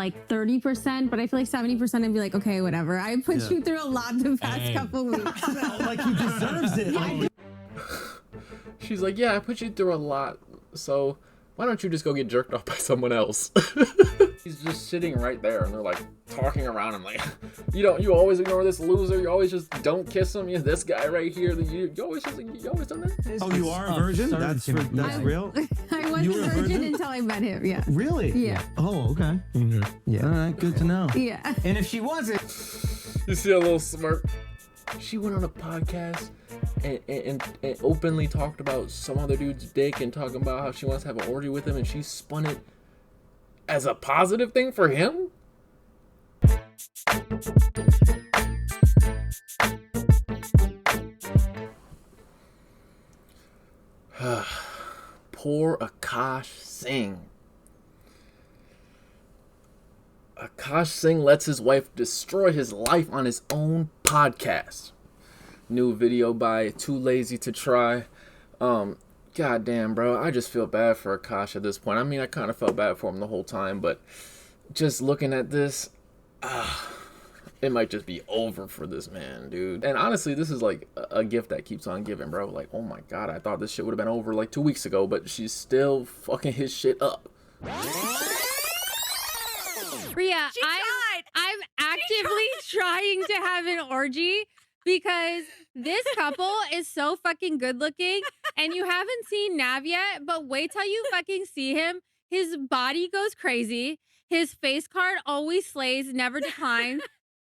like 30%, but I feel like 70% I'd be like, okay, whatever. I put you through a lot the past couple weeks. Like he deserves it. Yeah. She's like, yeah, I put you through a lot, so why don't you just go get jerked off by someone else? He's just sitting right there, and they're like talking around him like, you always ignore this loser. You always just don't kiss him. You're this guy right here. You always done that. Oh, you are a virgin? That's real? I was a virgin until I met him, yeah. Really? Yeah. Oh, okay. Yeah. All right, good to know. Yeah. And if she wasn't, You see a little smirk. She went on a podcast and openly talked about some other dude's dick and talking about how she wants to have an orgy with him, and she spun it as a positive thing for him? Poor Akaash Singh. Akaash Singh lets his wife destroy his life on his own podcast. New video by Too Lazy to Try. God damn, bro. I just feel bad for Akaash at this point. I mean, I kind of felt bad for him the whole time, but just looking at this, it might just be over for this man, dude. And honestly, this is like a gift that keeps on giving, bro. Like, oh my God, I thought this shit would have been over like 2 weeks ago, but she's still fucking his shit up. Rhea, I'm actively trying to have an orgy because this couple is so fucking good looking, and you haven't seen Nav yet, but wait till you fucking see him. His body goes crazy. His face card always slays, never declines.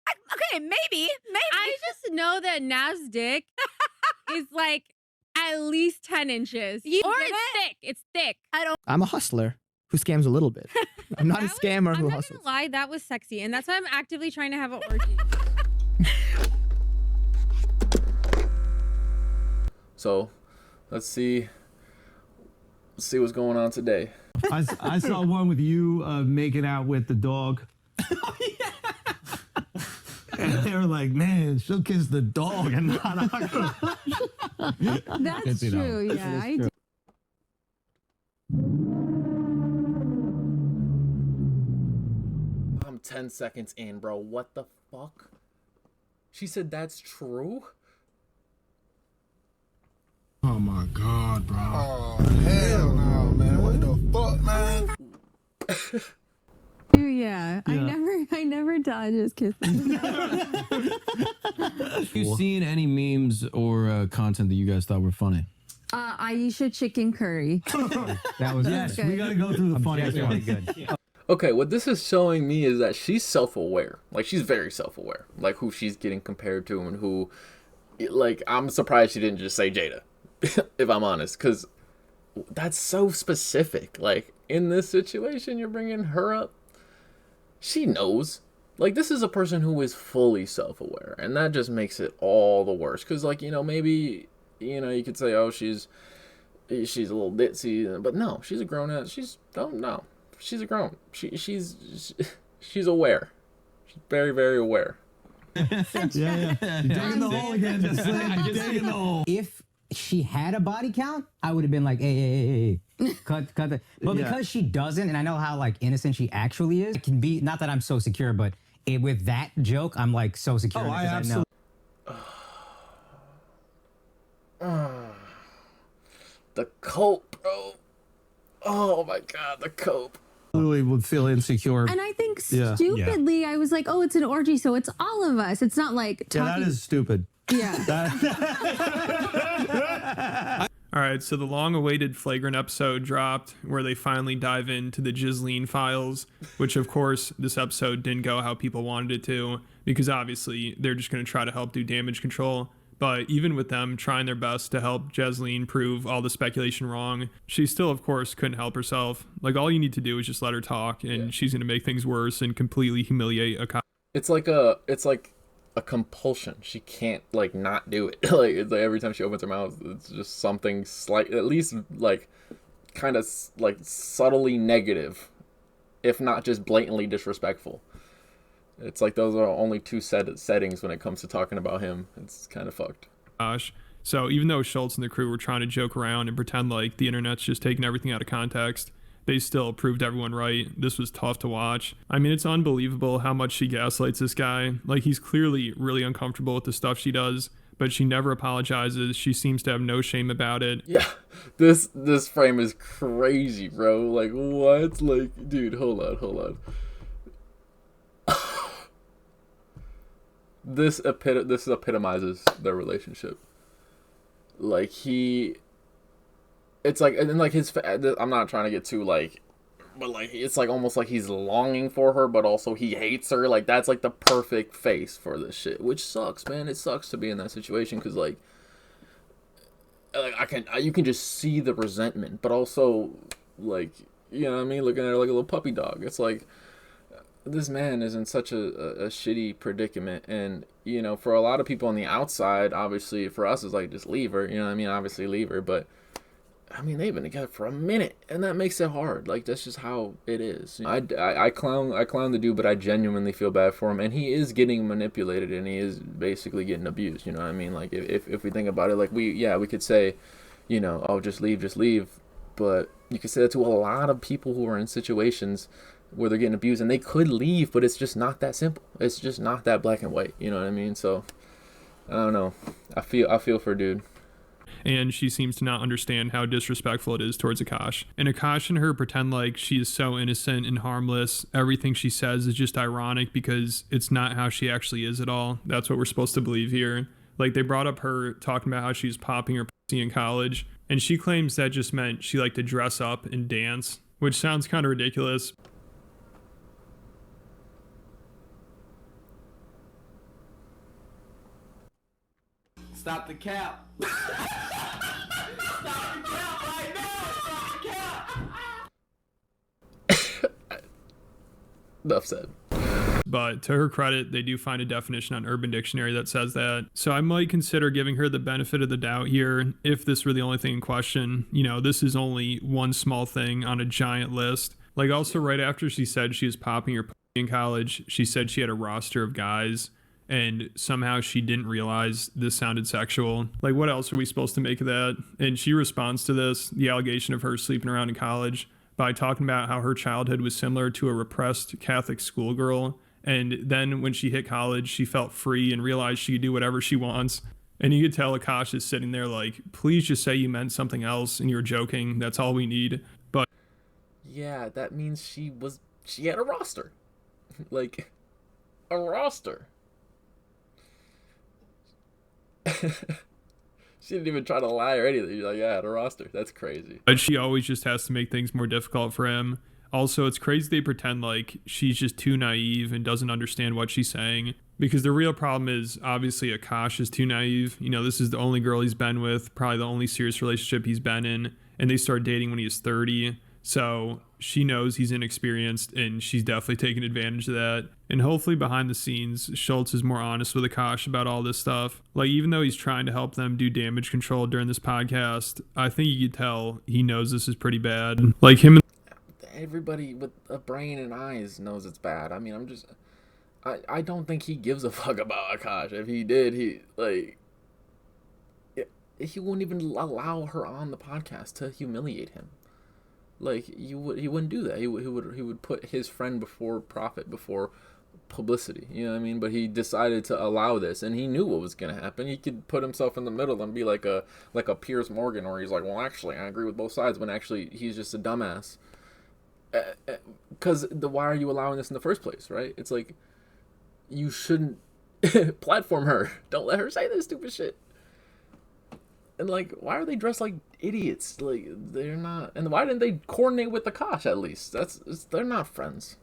Okay, maybe. I just know that Nav's dick is like at least 10 inches. It's thick. I'm a hustler who scams a little bit. I'm not a scammer who I'm not hustles. gonna lie, that was sexy, and that's why I'm actively trying to have an orgy. So, let's see what's going on today. I saw one with you making out with the dog. And they were like, man, she'll kiss the dog and not That's true, yeah. I do. I'm 10 seconds in, bro. What the fuck? She said that's true? Oh my God, bro. Oh, hell no, man. What the fuck, man? Yeah. I never done just kissing. Have you seen any memes or content that you guys thought were funny? Aisha chicken curry. that was yes, we gotta go through the funniest one. good. Okay, what this is showing me is that she's self-aware. Like, she's very self-aware. Like, who she's getting compared to and who... Like, I'm surprised she didn't just say Jada, if I'm honest, because that's so specific. Like, in this situation, you're bringing her up. She knows. Like, this is a person who is fully self-aware, and that just makes it all the worse. Because, like, maybe, you could say, oh, she's a little ditzy, but no, she's a grown-ass. She's a grown. She's aware. She's very, very aware. Yeah. Digging the hole again, just digging the hole. If she had a body count, I would have been like, hey, cut the. But because she doesn't, and I know how like innocent she actually is, it can be, not that I'm so secure, but with that joke, I'm like so secure. Oh, I absolutely. The cope, bro. Oh my God, the cope. Totally would feel insecure. And I think stupidly, I was like, oh, it's an orgy, so it's all of us. It's not like talking... Yeah, that is stupid. Yeah. All right, so the long-awaited Flagrant episode dropped where they finally dive into the Ghislaine files, which, of course, this episode didn't go how people wanted it to, because obviously they're just going to try to help do damage control. But even with them trying their best to help Ghislaine prove all the speculation wrong, she still, of course, couldn't help herself. Like, all you need to do is just let her talk, and she's going to make things worse and completely humiliate Akaash. It's like a compulsion. She can't, like, not do it. It's like every time she opens her mouth, it's just something slight, at least, like, kind of, like, subtly negative, if not just blatantly disrespectful. It's like those are only two settings when it comes to talking about him. It's kind of fucked. Gosh. So even though Schultz and the crew were trying to joke around and pretend like the internet's just taking everything out of context, they still proved everyone right. This was tough to watch. I mean, it's unbelievable how much she gaslights this guy. Like, he's clearly really uncomfortable with the stuff she does, but she never apologizes. She seems to have no shame about it. Yeah, this frame is crazy, bro. Like, what? Like, dude, hold on. This epitomizes their relationship. Like, it's like, and then like I'm not trying to get too like, but like it's like almost like he's longing for her, but also he hates her. Like, that's like the perfect face for this shit, which sucks, man. It sucks to be in that situation because like you can just see the resentment, but also like, you know what I mean, looking at her like a little puppy dog. It's like, this man is in such a shitty predicament, and you know, for a lot of people on the outside, obviously for us it's like, just leave her, you know what I mean, obviously leave her, but I mean, they've been together for a minute, and that makes it hard. Like, that's just how it is. I clown the dude, but I genuinely feel bad for him, and he is getting manipulated, and he is basically getting abused. You know what I mean? Like, if we think about it, like we could say, you know, oh, just leave, but you could say that to a lot of people who are in situations where they're getting abused, and they could leave, but it's just not that simple. It's just not that black and white. You know what I mean? So I don't know. I feel for dude. And she seems to not understand how disrespectful it is towards Akaash. And Akaash and her pretend like she is so innocent and harmless. Everything she says is just ironic because it's not how she actually is at all. That's what we're supposed to believe here. Like, they brought up her talking about how she's popping her pussy in college, and she claims that just meant she liked to dress up and dance, which sounds kind of ridiculous. Stop the cap. Enough said. But to her credit, they do find a definition on Urban Dictionary that says that. So I might consider giving her the benefit of the doubt here if this were the only thing in question. You know, this is only one small thing on a giant list. Like, also right after she said she was popping her pussy in college, she said she had a roster of guys, and somehow she didn't realize this sounded sexual. Like, what else are we supposed to make of that? And she responds to this, the allegation of her sleeping around in college, by talking about how her childhood was similar to a repressed Catholic schoolgirl. And then when she hit college, she felt free and realized she could do whatever she wants. And you could tell Akaash is sitting there like, please just say you meant something else and you're joking. That's all we need. But yeah, that means she had a roster. Like, a roster. She didn't even try to lie or anything. She's like, yeah, I had a roster. That's crazy. But she always just has to make things more difficult for him. Also, it's crazy they pretend like she's just too naive and doesn't understand what she's saying. Because the real problem is, obviously, Akaash is too naive. You know, this is the only girl he's been with, probably the only serious relationship he's been in. And they started dating when he was 30. So she knows he's inexperienced, and she's definitely taking advantage of that. And hopefully behind the scenes, Schultz is more honest with Akaash about all this stuff. Like, even though he's trying to help them do damage control during this podcast, I think you could tell he knows this is pretty bad. Like, him and everybody with a brain and eyes knows it's bad. I mean, I don't think he gives a fuck about Akaash. If he did, he wouldn't even allow her on the podcast to humiliate him. Like, he wouldn't do that. He would put his friend before profit, before publicity. You know what I mean? But he decided to allow this, and he knew what was gonna happen. He could put himself in the middle and be like a Piers Morgan, where he's like, well, actually, I agree with both sides, when actually he's just a dumbass. Because why are you allowing this in the first place, right? It's like, you shouldn't platform her. Don't let her say this stupid shit. And like, why are they dressed like idiots? Like, they're not. And why didn't they coordinate with Akaash at least? They're not friends.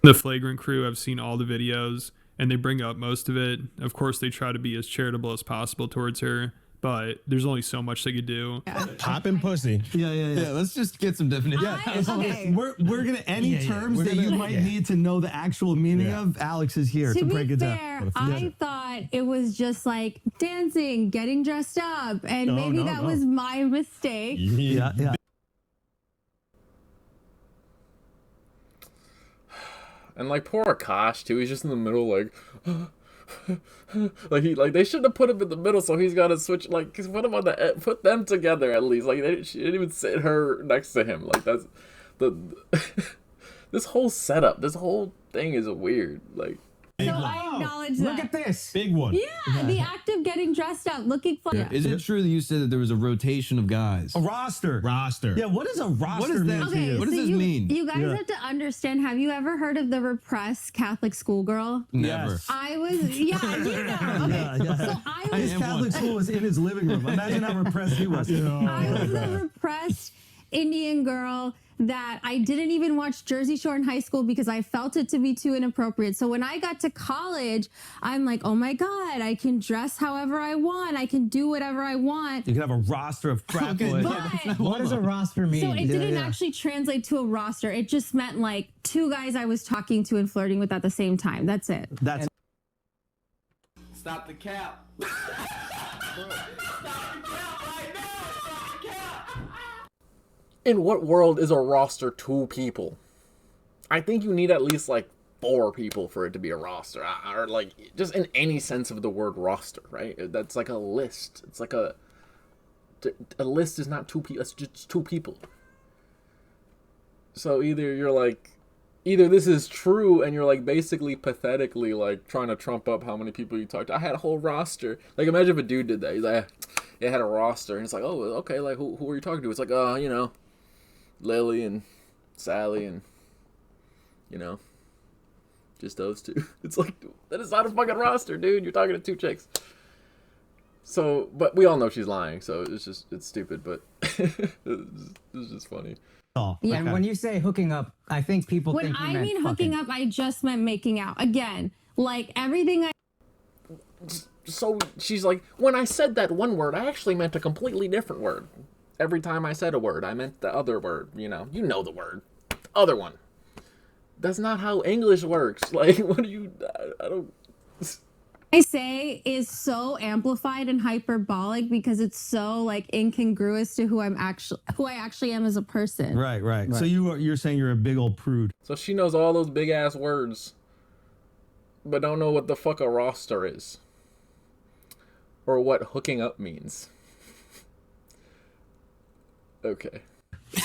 the Flagrant crew have seen all the videos, and they bring up most of it. Of course, they try to be as charitable as possible towards her, but there's only so much they could do. Popping pussy. Yeah. Let's just get some definition. Okay. We're gonna any terms that you might need to know the actual meaning of. Alex is here to break it down. I thought it was just like dancing, getting dressed up, and maybe that was my mistake. Yeah. And like poor Akaash too, he's just in the middle like like they shouldn't have put him in the middle, so he's got to switch, like put them together at least. Like she didn't even sit her next to him. Like the this whole setup, this whole thing is weird. Like, So I acknowledge that. Look at this. Big one. Yeah, the act of getting dressed up, looking fun. Yeah. Is it true that you said that there was a rotation of guys? A roster. Roster. Yeah, what is a roster? What is that? mean to Okay, you? What does so this mean? You guys have to understand. Have you ever heard of the repressed Catholic schoolgirl? Never. Yes. I was, yeah, you know. Okay, Yeah. so I was, His Catholic school was in his living room. Imagine how repressed he was. I was the repressed Indian girl that I didn't even watch Jersey Shore in high school because I felt it to be too inappropriate. So when I got to college, I'm like, oh my God, I can dress however I want. I can do whatever I want. You can have a roster of frat boys. But What does a roster mean? so it didn't actually translate to a roster. It just meant like 2 guys I was talking to and flirting with at the same time. That's it. That's stop the cap. In what world is a roster 2 people? I think you need at least like 4 people for it to be a roster, or like just in any sense of the word roster, right? That's like a list. It's like a list is not 2 people. It's just 2 people. So either this is true and you're like basically pathetically like trying to trump up how many people you talked to. I had a whole roster. Like imagine if a dude did that. He's like, it had a roster, and it's like, oh, okay, like who are you talking to? It's like, you know, Lily and Sally and, you know, just those 2. It's like, that is not a fucking roster, dude. You're talking to 2 chicks. So, but we all know she's lying, so it's stupid, but it's just funny. all. Yeah. And when you say hooking up, I think people When think you I meant mean hooking fucking. up, I just meant making out. Again, like everything I So she's like, when I said that one word, I actually meant a completely different word. Every time I said a word, I meant the other word, you know the word. The other one. That's not how English works. Like, what do you, I don't. say is so amplified and hyperbolic because it's so like incongruous to who I actually am as a person. Right. So you're saying you're a big old prude. So she knows all those big ass words, but don't know what the fuck a roster is. Or what hooking up means. Okay.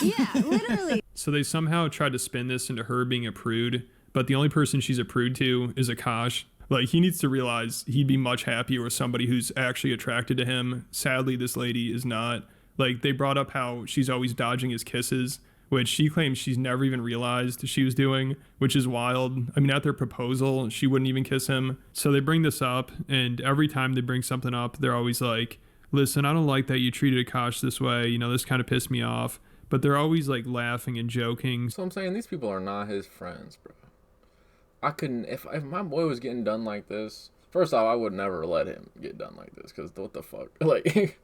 Yeah, literally. So they somehow tried to spin this into her being a prude, but the only person she's a prude to is Akaash. Like, he needs to realize he'd be much happier with somebody who's actually attracted to him. Sadly, this lady is not. Like, they brought up how she's always dodging his kisses, which she claims she's never even realized she was doing, which is wild. I mean, at their proposal, she wouldn't even kiss him. So they bring this up, and every time they bring something up, they're always like, listen, I don't like that you treated Akaash this way. You know, this kind of pissed me off. But they're always, like, laughing and joking. So I'm saying these people are not his friends, bro. I couldn't, if my boy was getting done like this, first off, I would never let him get done like this, because what the fuck? Like,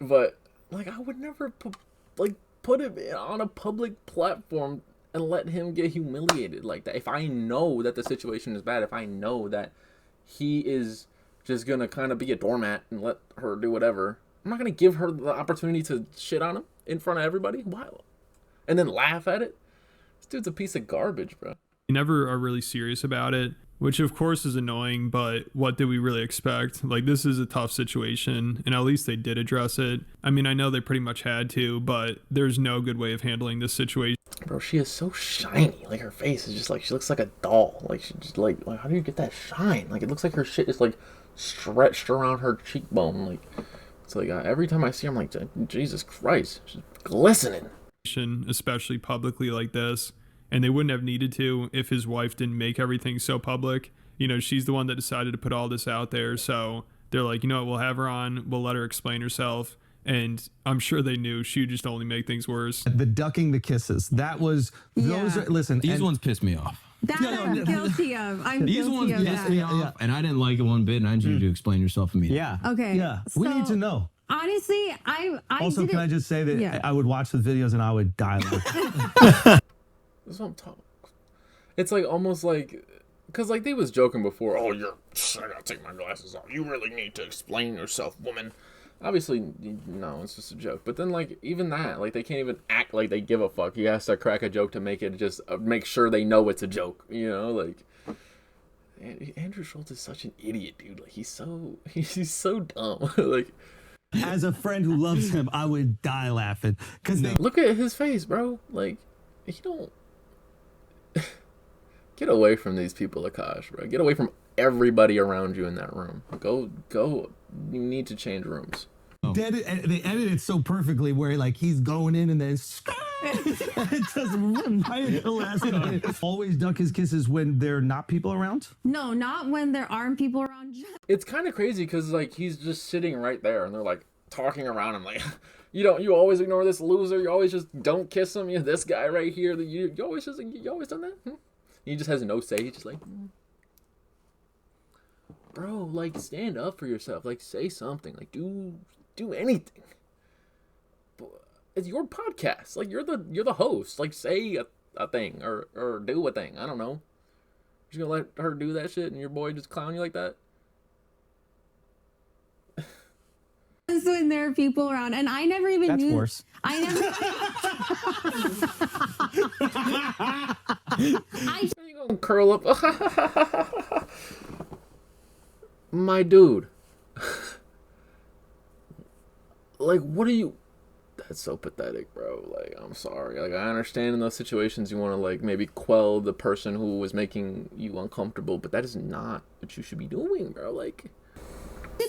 but, like, I would never, put him on a public platform and let him get humiliated like that. If I know that the situation is bad, if I know that he is just gonna kind of be a doormat and let her do whatever, I'm not gonna give her the opportunity to shit on him in front of everybody. Why? And then laugh at it? This dude's a piece of garbage, bro. They never are really serious about it, which of course is annoying, but what did we really expect? Like, this is a tough situation, and at least they did address it. I mean, I know they pretty much had to, but there's no good way of handling this situation. Bro, she is so shiny. Like, her face is just like, she looks like a doll. Like, she just like how do you get that shine? Like, it looks like her shit is like stretched around her cheekbone. Like, it's like every time I see her, I'm like, Jesus Christ, she's glistening. Especially publicly like this. And they wouldn't have needed to if his wife didn't make everything so public. You know, she's the one that decided to put all this out there. So they're like, you know what, we'll have her on. We'll let her explain herself. And I'm sure they knew she would just only make things worse. The ducking the kisses. That was, those are, listen. These ones pissed me off. That I'm guilty of. I'm These guilty ones of pissed that. me off, and I didn't like it one bit, and I need you to explain yourself immediately. Yeah. Okay. Yeah, we need to know. Honestly, I Also, didn't, can I just say that Yeah. I would watch the videos and I would die laughing. That's what I'm talking. It's like almost like, because like they was joking before. Oh, I gotta take my glasses off. You really need to explain yourself, woman. Obviously, no, it's just a joke. But then like even that, like they can't even act like they give a fuck. He has to crack a joke to make it just make sure they know it's a joke. You know, like Andrew Schultz is such an idiot, dude. Like he's so dumb. Like. As a friend who loves him, I would die laughing. Because Look at his face, bro. Like, you don't get away from these people, Akaash, bro. Get away from everybody around you in that room. Go. You need to change rooms. They edit it so perfectly where like he's going in and then it just right at the last minute. Always duck his kisses when there are not people around? No, not when there aren't people around. It's kind of crazy because like he's just sitting right there and they're like talking around him like, you always ignore this loser. You always just don't kiss him. This guy right here. You always done that. He just has no say. He's just like, bro, like stand up for yourself. Like say something. Like do anything. It's your podcast. Like you're the host. Like say a thing or do a thing. I don't know. You're gonna let her do that shit and your boy just clown you like that? When there are people around, and I never even knew. Worse. I never. You gonna curl up? My dude. Like, what are you? That's so pathetic, bro. Like, I'm sorry. Like, I understand in those situations you want to like maybe quell the person who was making you uncomfortable, but that is not what you should be doing, bro. Like.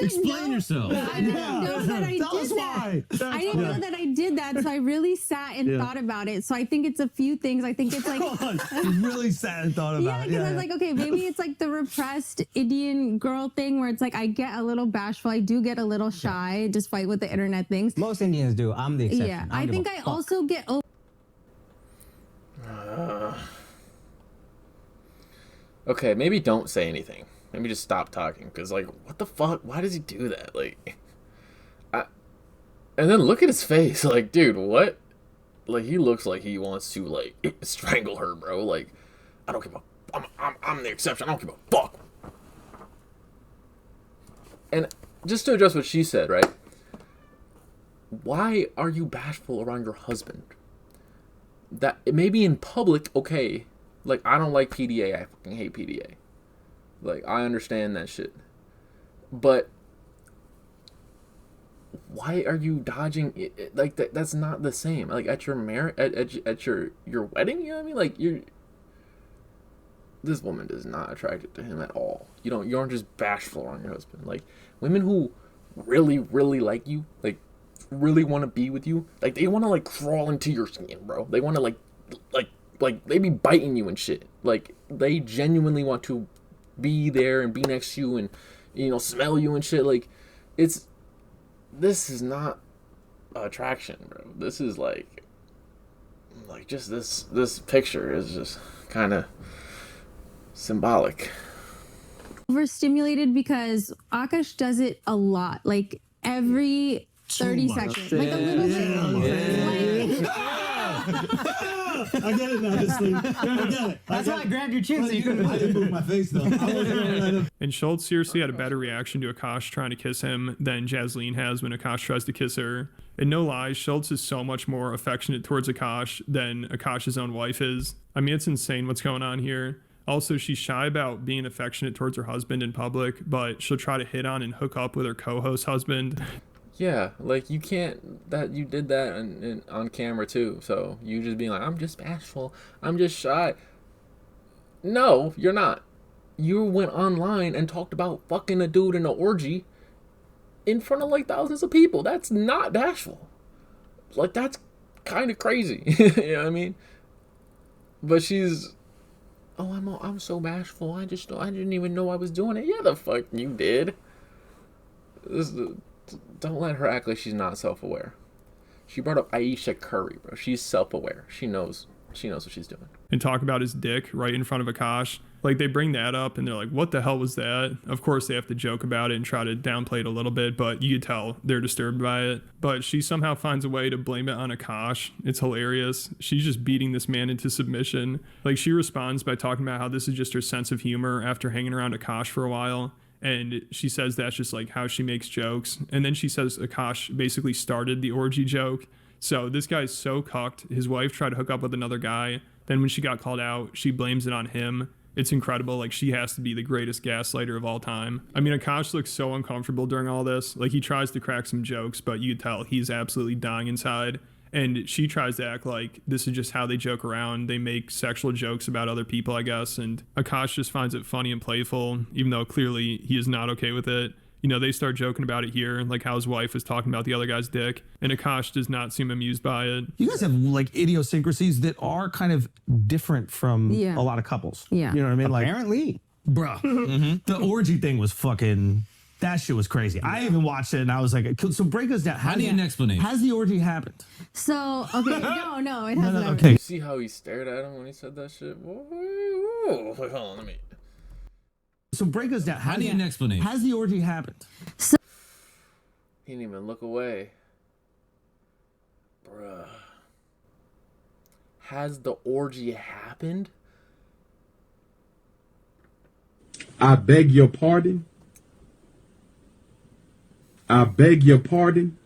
Explain yourself. I didn't know that I did that. I didn't know that I did that, so I really sat and thought about it. So I think it's a few things. I think it's like you really sat and thought about it. Yeah, because I was like, okay, maybe it's like the repressed Indian girl thing where it's like I get a little bashful. I do get a little shy, despite what the internet thinks. Most Indians do. I'm the exception. Yeah, I think I also get Okay, maybe don't say anything. Maybe just stop talking, because, like, what the fuck? Why does he do that? Like, and then look at his face. Like, dude, what? Like, he looks like he wants to, like, strangle her, bro. Like, I don't give a... I'm the exception. I don't give a fuck. And just to address what she said, right? Why are you bashful around your husband? That, maybe in public, okay. Like, I don't like PDA. I fucking hate PDA. Like, I understand that shit. But why are you dodging it? Like, that's not the same. Like, at your at your wedding, you know what I mean? Like, this woman is not attracted to him at all. You aren't just bashful around your husband. Like, women who really, really like you, like, really want to be with you, like, they want to, like, crawl into your skin, bro. They want to, like, they be biting you and shit. Like, they genuinely want to be there and be next to you and smell you and shit. Like, this is not attraction, bro. This is like just this picture is just kind of symbolic. overstimulated because Akaash does it a lot, like every 30 seconds, like a little bit. I get it now, this thing. I get it. That's why I grabbed your chin so you couldn't. I didn't move my face though. And Schultz seriously had a better reaction to Akaash trying to kiss him than Jasleen has when Akaash tries to kiss her. And no lies, Schultz is so much more affectionate towards Akaash than Akaash's own wife is. I mean, it's insane what's going on here. Also, she's shy about being affectionate towards her husband in public, but she'll try to hit on and hook up with her co-host husband. Yeah, like you can't, that you did that on camera too. So you just being like, I'm just bashful, I'm just shy. No, you're not. You went online and talked about fucking a dude in an orgy in front of like thousands of people. That's not bashful. Like, that's kind of crazy. You know what I mean? But she's, oh, I'm so bashful. I didn't even know I was doing it. Yeah, the fuck you did. Don't let her act like she's not self-aware. She brought up Aisha Curry, bro. She's self-aware. She knows what she's doing. And talk about his dick right in front of Akaash. Like, they bring that up and they're like, what the hell was that? Of course, they have to joke about it and try to downplay it a little bit, but you can tell they're disturbed by it. But she somehow finds a way to blame it on Akaash. It's hilarious. She's just beating this man into submission. Like, she responds by talking about how this is just her sense of humor after hanging around Akaash for a while. And she says that's just like how she makes jokes. And then she says Akaash basically started the orgy joke. So this guy's so cucked. His wife tried to hook up with another guy. Then when she got called out, she blames it on him. It's incredible. Like, she has to be the greatest gaslighter of all time. I mean, Akaash looks so uncomfortable during all this. Like, he tries to crack some jokes, but you can tell he's absolutely dying inside. And she tries to act like this is just how they joke around. They make sexual jokes about other people, I guess. And Akaash just finds it funny and playful, even though clearly he is not okay with it. You know, they start joking about it here, like how his wife is talking about the other guy's dick. And Akaash does not seem amused by it. You guys have like idiosyncrasies that are kind of different from Yeah. a lot of couples. Yeah. You know what I mean? Like, Apparently. bruh, the orgy thing was fucking... That shit was crazy. I even watched it and I was like, so break us down. I need an explanation. Has the orgy happened? So, okay, no, it hasn't. Okay. You see how he stared at him when he said that shit? Whoa, hold on, let me. So break us down. I need an explanation. Has the orgy happened? He didn't even look away. Bruh. Has the orgy happened? I beg your pardon. I beg your pardon.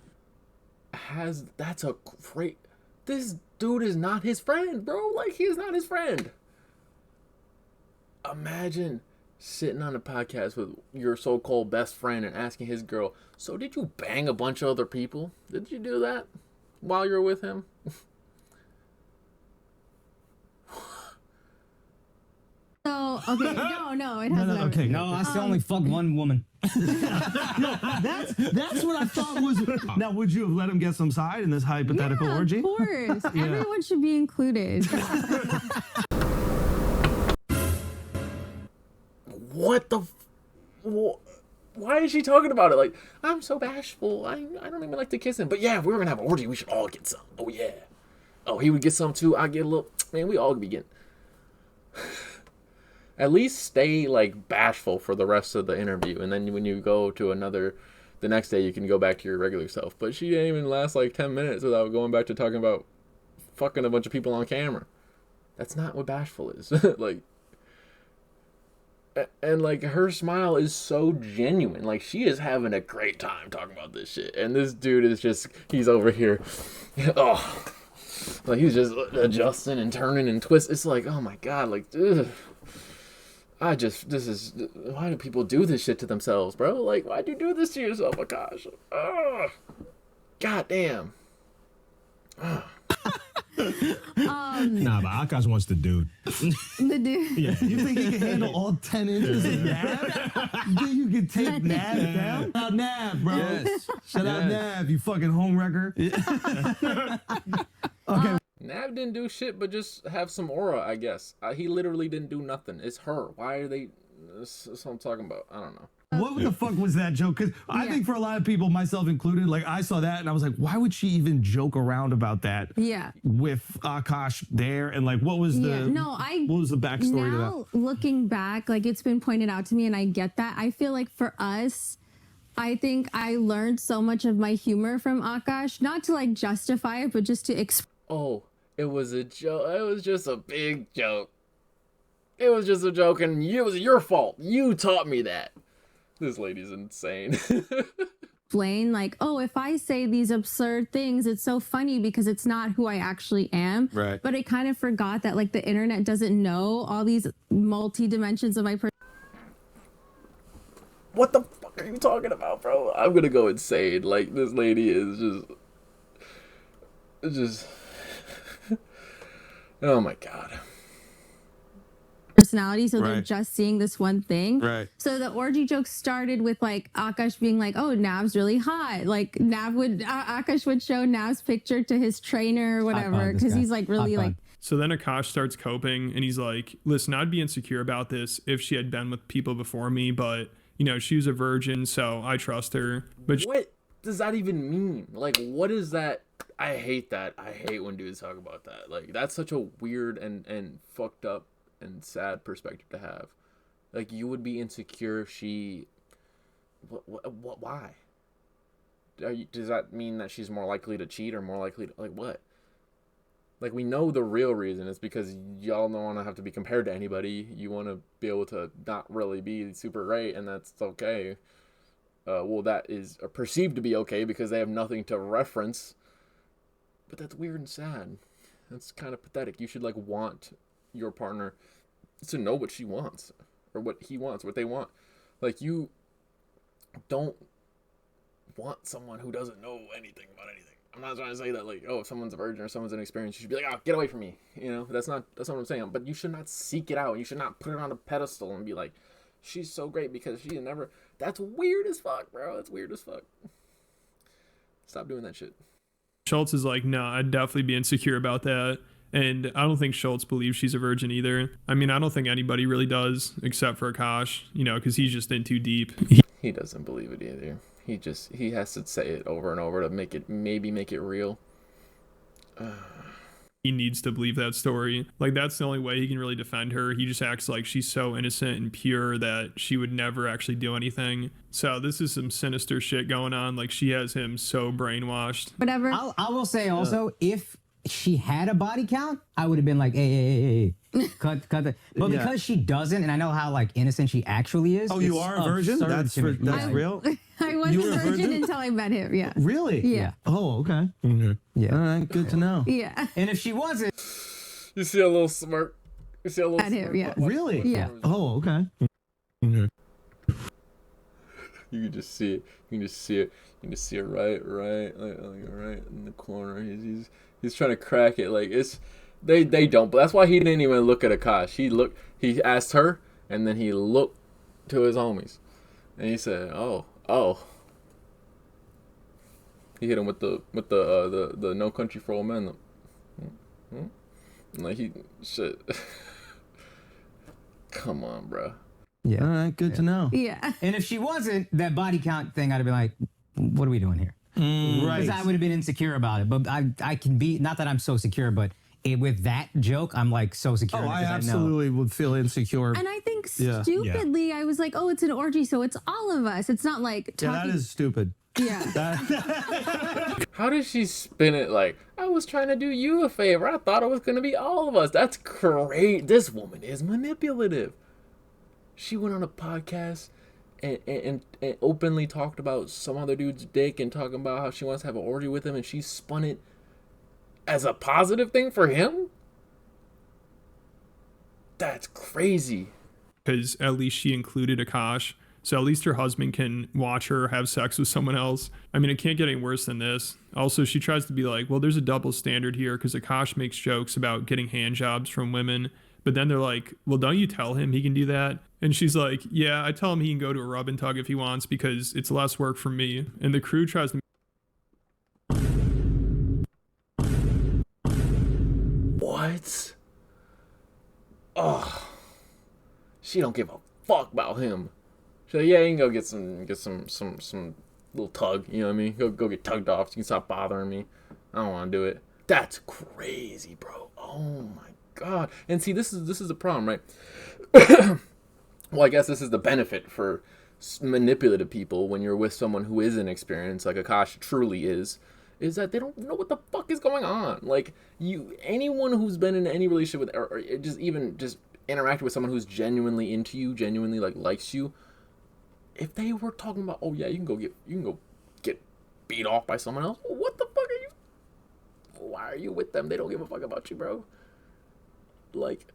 That's a great... This dude is not his friend, bro. Like, he is not his friend. Imagine sitting on a podcast with your so-called best friend and asking his girl, so did you bang a bunch of other people? Did you do that while you were with him? So, okay, no, it hasn't. Okay. No, I still only fucked one woman. That's what I thought was... Now, would you have let him get some side in this hypothetical Yeah, orgy? of course. Everyone should be included. What the... Why is she talking about it? Like, I'm so bashful. I don't even like to kiss him. But yeah, if we were going to have an orgy, we should all get some. Oh, yeah. Oh, he would get some too. I get a little... Man, we all be getting... At least stay, like, bashful for the rest of the interview. And then when you go to the next day, you can go back to your regular self. But she didn't even last, like, 10 minutes without going back to talking about fucking a bunch of people on camera. That's not what bashful is. Like... And, like, her smile is so genuine. Like, she is having a great time talking about this shit. And this dude is just, he's over here. Oh. Like, he's just adjusting and turning and twisting. It's like, oh my God. Like, ugh. Why do people do this shit to themselves, bro? Like, why'd you do this to yourself, Akaash? Ugh. God damn. Nah, but Akaash wants the dude. The dude. Yeah. You think he can handle all 10 inches of Nav? You think you can take Nav down? Shout out Nav, bro. Yes. Shout out Nav, you fucking homewrecker. Okay. Nav didn't do shit but just have some aura, I guess. He literally didn't do nothing. It's her. Why are they... That's what I'm talking about. I don't know. What the fuck was that joke? Because I think for a lot of people, myself included, like I saw that and I was like, why would she even joke around about that? Yeah. With Akaash there and like, what was the what was the backstory to that? Now looking back, like it's been pointed out to me, and I get that. I feel like for us, I think I learned so much of my humor from Akaash, not to like justify it, but just to express. Oh, it was a joke. It was just a big joke. It was just a joke, and it was your fault. You taught me that. This lady's insane. Explain like, oh, if I say these absurd things, it's so funny because it's not who I actually am. Right. But I kind of forgot that like the internet doesn't know all these multi-dimensions of my personality. What the fuck are you talking about, bro? I'm gonna go insane. Like, this lady is just oh my God. Personality, so they're just seeing this one thing. Right. So the orgy joke started with like Akaash being like, "Oh, Nav's really hot." Like Akaash would show Nav's picture to his trainer or whatever because he's like really like. So then Akaash starts coping and he's like, "Listen, I'd be insecure about this if she had been with people before me, but you know, she was a virgin, so I trust her." But what does that even mean? Like, what is that? I hate that. I hate when dudes talk about that. Like, that's such a weird and fucked up and sad perspective to have. Like, you would be insecure if she... What why? Does that mean that she's more likely to cheat or more likely to... Like, what? Like, we know the real reason is because y'all don't want to have to be compared to anybody. You want to be able to not really be super great, and that's okay. Well, that is perceived to be okay because they have nothing to reference. But that's weird and sad. That's kind of pathetic. You should, like, want your partner to know what she wants or what he wants, what they want. Like, you don't want someone who doesn't know anything about anything. I'm not trying to say that like, oh, if someone's a virgin or someone's inexperienced, you should be like, oh, get away from me. You know, that's not what I'm saying. But you should not seek it out. You should not put it on a pedestal and be like, she's so great because she never. That's weird as fuck, bro. That's weird as fuck. Stop doing that shit. Schultz is like, no, I'd definitely be insecure about that. And I don't think Schultz believes she's a virgin either. I mean, I don't think anybody really does, except for Akaash, you know, because he's just in too deep. He doesn't believe it either. He has to say it over and over to make it real. He needs to believe that story. Like, that's the only way he can really defend her. He just acts like she's so innocent and pure that she would never actually do anything. So this is some sinister shit going on. Like, she has him so brainwashed. Whatever. I will say also, if she had a body count, I would have been like, hey, cut that. But because she doesn't, and I know how like innocent she actually is. Oh, you are a virgin? That's real? I was a virgin until I met him, yeah. Really? Yeah. Oh, okay. Yeah. All right, good to know. Yeah. And if she wasn't, you see a little smirk. You see a little at him, yeah. Really? Yeah. Oh, okay. You can just see it. You can just see it. You can just see it right in the corner. He's trying to crack it. Like it's they don't. But that's why he didn't even look at Akaash. He asked her, and then he looked to his homies, and he said, "Oh." He hit him with the No Country for Old Men. Like he shit. Come on, bro. yeah. All right, good to know. Yeah. And if she wasn't, that body count thing, I'd have been like, what are we doing here? Right. Because I would have been insecure about it. But I can be, not that I'm so secure, but with that joke, I'm like so secure. Oh, in it I 'cause absolutely would feel insecure. And I think Yeah. stupidly, I was like, oh, it's an orgy, so it's all of us. It's not like Yeah, that is stupid. Yeah. How did she spin it like, I was trying to do you a favor. I thought it was going to be all of us. That's great. This woman is manipulative. She went on a podcast and openly talked about some other dude's dick and talking about how she wants to have an orgy with him, and she spun it as a positive thing for him? That's crazy. Because at least she included Akaash. So at least her husband can watch her have sex with someone else. I mean, it can't get any worse than this. Also, she tries to be like, well, there's a double standard here because Akaash makes jokes about getting hand jobs from women. But then they're like, well, don't you tell him he can do that? And she's like, yeah, I tell him he can go to a rub and tug if he wants because it's less work for me. And the crew tries to... What? Oh. She don't give a fuck about him. She's like, yeah, you can go get some little tug, you know what I mean? Go get tugged off so you can stop bothering me. I don't want to do it. That's crazy, bro. Oh my god. And see, this is the problem, right? Well, I guess this is the benefit for manipulative people when you're with someone who is inexperienced, like Akaash truly is that they don't know what the fuck is going on. Like, anyone who's been in any relationship with, or just interacted with someone who's genuinely into you, genuinely like likes you, if they were talking about, oh yeah, you can go get beat off by someone else, what the fuck are you? Why are you with them? They don't give a fuck about you, bro. Like,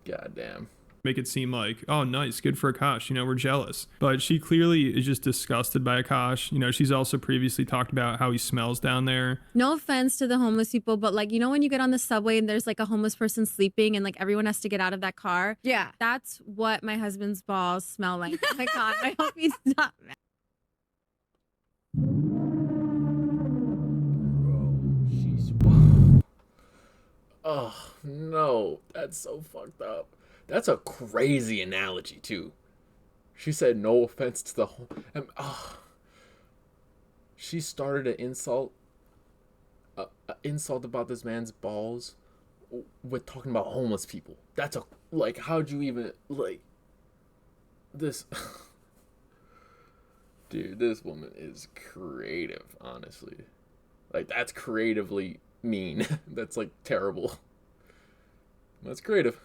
goddamn. Make it seem like, oh, nice, good for Akaash, you know, we're jealous. But she clearly is just disgusted by Akaash. You know, she's also previously talked about how he smells down there. No offense to the homeless people, but like, you know, when you get on the subway and there's like a homeless person sleeping and like everyone has to get out of that car? Yeah. That's what my husband's balls smell like. Oh my God, I hope he's not mad. Oh, no. That's so fucked up. That's a crazy analogy, too. She said no offense to the whole... She started an insult about this man's balls with talking about homeless people. That's like, how'd you even, like, this... Dude, this woman is creative, honestly. Like, that's creatively mean. That's, like, terrible. That's creative.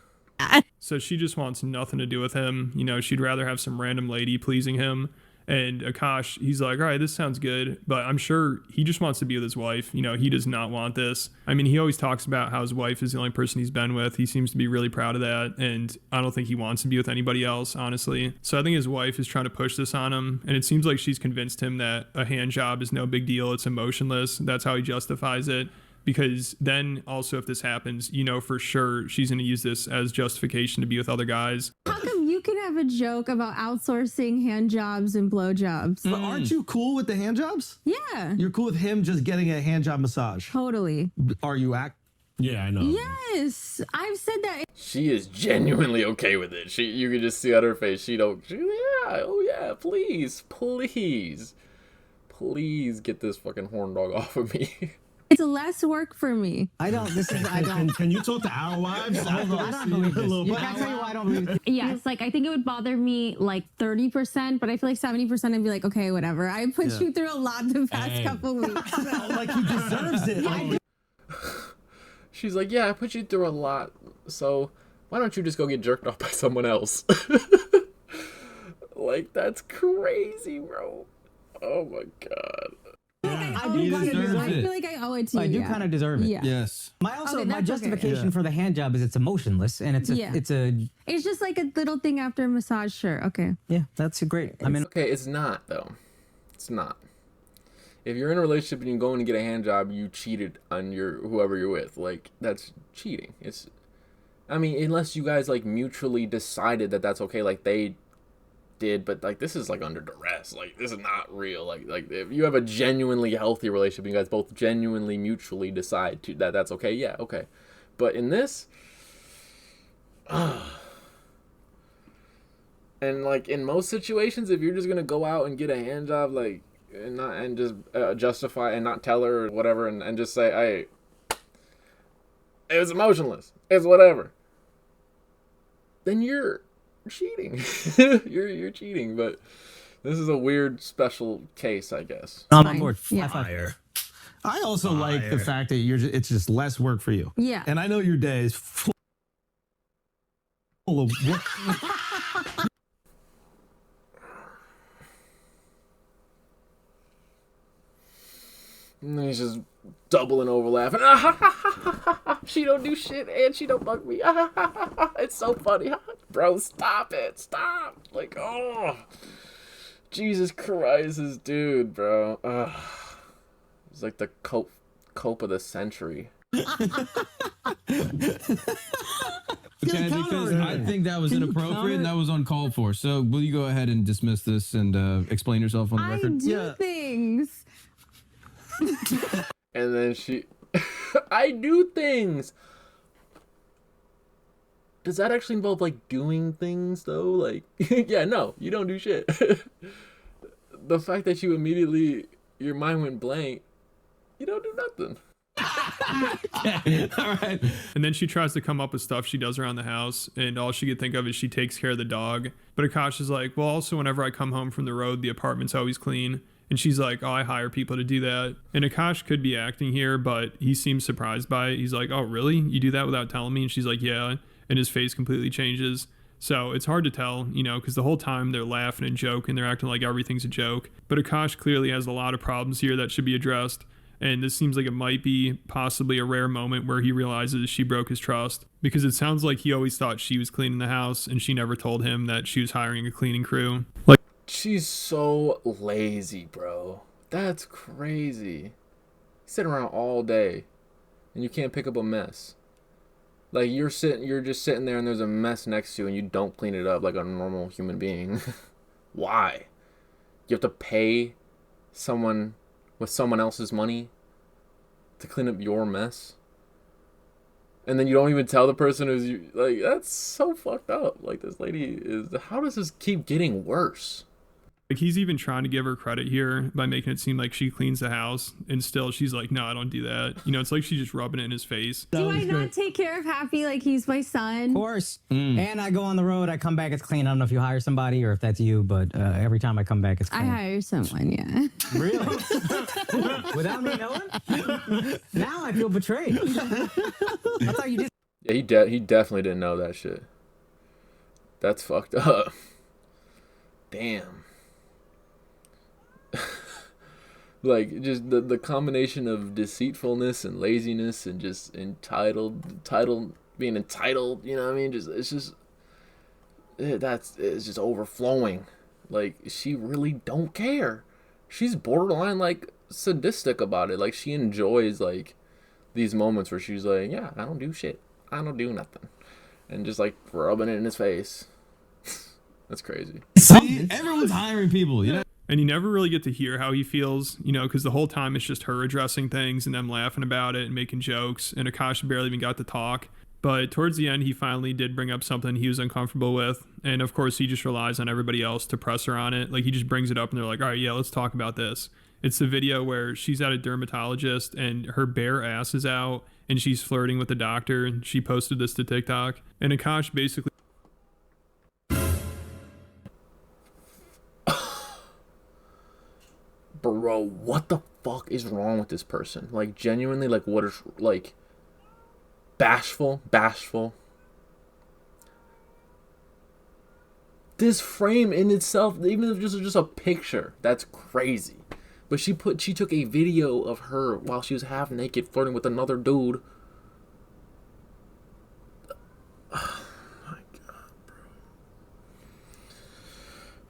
So she just wants nothing to do with him. You know, she'd rather have some random lady pleasing him. And Akaash, he's like, all right, this sounds good. But I'm sure he just wants to be with his wife. You know, he does not want this. I mean, he always talks about how his wife is the only person he's been with. He seems to be really proud of that. And I don't think he wants to be with anybody else, honestly. So I think his wife is trying to push this on him. And it seems like she's convinced him that a hand job is no big deal. It's emotionless. That's how he justifies it. Because then also if this happens, you know for sure she's going to use this as justification to be with other guys. How come you can have a joke about outsourcing hand jobs and blow jobs? But aren't you cool with the hand jobs? Yeah. You're cool with him just getting a hand job massage? Totally. Are you Yeah, I know. Yes. I've said that. She is genuinely okay with it. You can just see on her face. Oh yeah, please get this fucking horn dog off of me. It's less work for me. I don't. Can you talk to our wives? I don't believe this. You can't tell you why I don't believe this. Yes, like I think it would bother me like 30%, but I feel like 70% I'd be like, okay, whatever. I put you through a lot the past couple weeks. like he deserves it. Like, She's like, yeah, I put you through a lot, so why don't you just go get jerked off by someone else? Like, that's crazy, bro. Oh my god. I He deserves I it. feel like I owe it to you. I do kind of deserve it. Yeah. Yes. My Okay, that's justification okay. for the hand job is it's emotionless and it's a It's just like a little thing after a massage. Sure. Okay. yeah, that's great. I mean, Okay, it's not though. It's not. If you're in a relationship and you're going to get a hand job, you cheated on whoever you're with. Like, that's cheating. I mean, unless you guys like mutually decided that that's okay, like they did, but like this is like under duress. Like, this is not real. Like if you have a genuinely healthy relationship, you guys both genuinely mutually decide that that's okay. Yeah, okay. But in this, and like in most situations, if you're just gonna go out and get a hand job, like and just justify and not tell her or whatever, and just say, hey, it was emotionless, it's whatever, then you're cheating. you're cheating. But this is a weird special case, I guess. I'm on board. Yeah. fire. I also like the fact that it's just less work for you. Yeah. And I know your day is full of work. And then he's just doubling over laughing. She don't do shit and she don't bug me. It's so funny. Bro, stop it. Stop. Like, oh. Jesus Christ, this dude, bro. It's like the cope of the century. Okay, because I think that was inappropriate and that was uncalled for. So will you go ahead and dismiss this and explain yourself on the record? I do things. And then I do things. Does that actually involve like doing things though? Like, yeah, no, you don't do shit. The fact that you immediately, your mind went blank, you don't do nothing. Okay. All right. And then she tries to come up with stuff she does around the house, and all she could think of is she takes care of the dog. But Akaash is like, well, also whenever I come home from the road, the apartment's always clean. And she's like, oh, I hire people to do that. And Akaash could be acting here, but he seems surprised by it. He's like, oh, really? You do that without telling me? And she's like, yeah. And his face completely changes. So it's hard to tell, you know, because the whole time they're laughing and joking, they're acting like everything's a joke. But Akaash clearly has a lot of problems here that should be addressed. And this seems like it might be possibly a rare moment where he realizes she broke his trust. Because it sounds like he always thought she was cleaning the house and she never told him that she was hiring a cleaning crew. Like, She's so lazy, bro. That's crazy. You sit around all day and you can't pick up a mess. Like, you're just sitting there and there's a mess next to you and you don't clean it up like a normal human being. Why? You have to pay someone with someone else's money to clean up your mess? And then you don't even tell the person like, that's so fucked up. Like, this lady how does this keep getting worse? Like, he's even trying to give her credit here by making it seem like she cleans the house, and still she's like, no, I don't do that. You know, it's like she's just rubbing it in his face. Do I not take care of Happy like he's my son? of course. And I go on the road, I come back, it's clean. I don't know if you hire somebody or if that's you, but every time I come back, it's I clean. hire someone, yeah. Really? Without me knowing? Now I feel betrayed. I thought you just. Yeah, he definitely didn't know that shit. That's fucked up. Damn. Like just the combination of deceitfulness and laziness and just being entitled, you know what I mean? It's just overflowing. Like she really don't care. She's borderline like sadistic about it. Like she enjoys like these moments where she's like, yeah, I don't do shit. I don't do nothing. And just like rubbing it in his face. That's crazy. See, everyone's hiring people, you know? And you never really get to hear how he feels, you know, because the whole time it's just her addressing things and them laughing about it and making jokes. And Akaash barely even got to talk. But towards the end, he finally did bring up something he was uncomfortable with. And of course, he just relies on everybody else to press her on it. Like he just brings it up and they're like, all right, yeah, let's talk about this. It's the video where she's at a dermatologist and her bare ass is out and she's flirting with the doctor. And she posted this to TikTok. And Akaash basically. Bro, what the fuck is wrong with this person? Like, genuinely, like, what is, like, bashful. This frame in itself, even if it's just a picture, that's crazy. But she took a video of her while she was half naked flirting with another dude. Oh my god,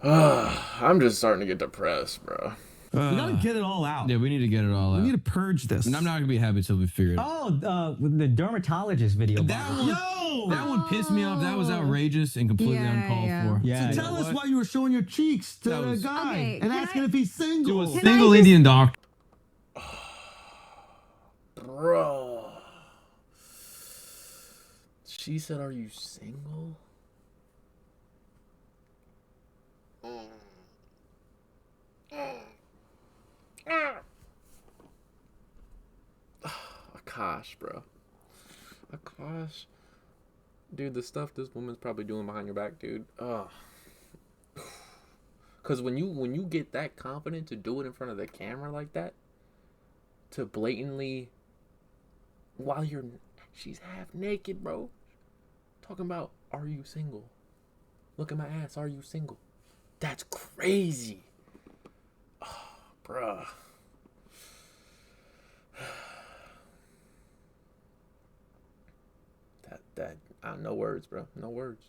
bro. I'm just starting to get depressed, bro. We gotta get it all out. Yeah, we need to get it all out. We need to purge this. And I'm not gonna be happy till we figure it out. Oh, the dermatologist video. That one pissed me off. That was outrageous and completely uncalled for. Yeah. So tell us why you were showing your cheeks to the guy and asking if he's single. Single Indian doctor. Bro. She said, are you single? Akaash, bro. Akaash. Dude, the stuff this woman's probably doing behind your back, dude. Cause when you get that confident to do it in front of the camera like that, to blatantly, while she's half naked, bro, talking about, are you single? Look at my ass, are you single? That's crazy. Oh, bruh. No words, bro. No words.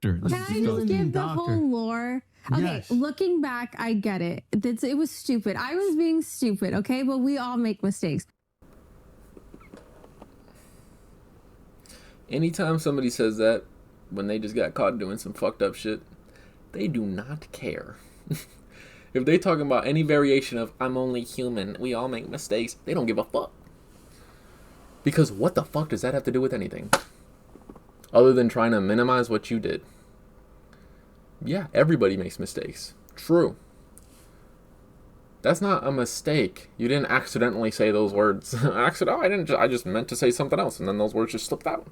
Can I just give the whole lore? Okay, Yes. Looking back, I get it. It was stupid. I was being stupid, okay? But we all make mistakes. Anytime somebody says that, when they just got caught doing some fucked up shit, they do not care. If they talking about any variation of, I'm only human, we all make mistakes, they don't give a fuck. Because what the fuck does that have to do with anything? Other than trying to minimize what you did. Yeah, everybody makes mistakes. True. That's not a mistake. You didn't accidentally say those words. I just meant to say something else, and then those words just slipped out.